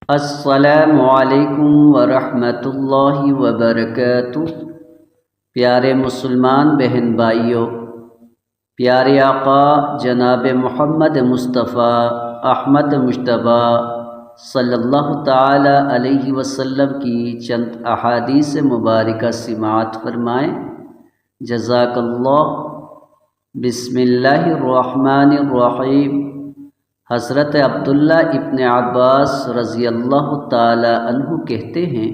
السلام علیکم ورحمۃ اللہ وبرکاتہ۔ پیارے مسلمان بہن بھائیوں، پیارے آقا جناب محمد مصطفیٰ احمد مجتبی صلی اللہ تعالی علیہ وسلم کی چند احادیث مبارکہ سماعت فرمائیں۔ جزاک اللہ۔ بسم اللہ الرحمن الرحیم۔ حضرت عبداللہ ابن عباس رضی اللہ تعالی عنہ کہتے ہیں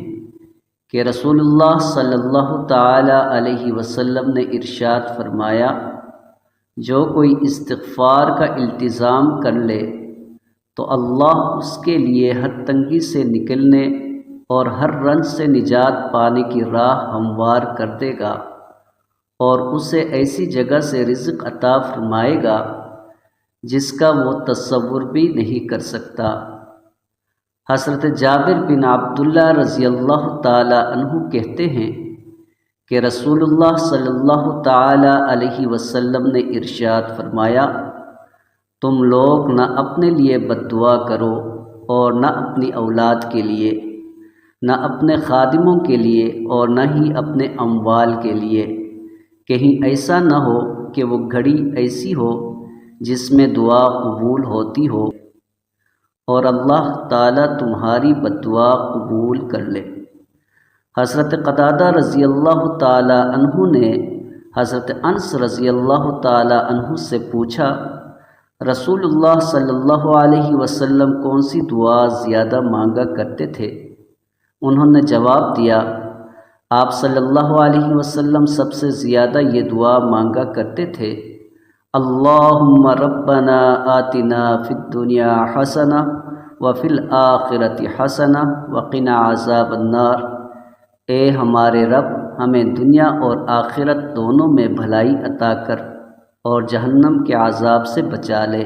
کہ رسول اللہ صلی اللہ تعالی علیہ وسلم نے ارشاد فرمایا، جو کوئی استغفار کا التزام کر لے تو اللہ اس کے لیے ہر تنگی سے نکلنے اور ہر رنج سے نجات پانے کی راہ ہموار کر دے گا، اور اسے ایسی جگہ سے رزق عطا فرمائے گا جس کا وہ تصور بھی نہیں کر سکتا۔ حضرت جابر بن عبداللہ رضی اللہ تعالی عنہ کہتے ہیں کہ رسول اللہ صلی اللہ تعالی علیہ وسلم نے ارشاد فرمایا، تم لوگ نہ اپنے لیے بد دعا کرو اور نہ اپنی اولاد کے لیے، نہ اپنے خادموں کے لیے اور نہ ہی اپنے اموال کے لیے، کہیں ایسا نہ ہو کہ وہ گھڑی ایسی ہو جس میں دعا قبول ہوتی ہو اور اللہ تعالیٰ تمہاری بد دعا قبول کر لے۔ حضرت قتادہ رضی اللہ تعالی عنہ نے حضرت انس رضی اللہ تعالی عنہ سے پوچھا، رسول اللہ صلی اللہ علیہ وسلم کون سی دعا زیادہ مانگا کرتے تھے؟ انہوں نے جواب دیا، آپ صلی اللہ علیہ وسلم سب سے زیادہ یہ دعا مانگا کرتے تھے، اللہم ربنا آتنا فی الدنیا حسنہ وفی الآخرۃ حسنہ وقنا عذاب النار۔ اے ہمارے رب، ہمیں دنیا اور آخرت دونوں میں بھلائی عطا کر اور جہنم کے عذاب سے بچا لے۔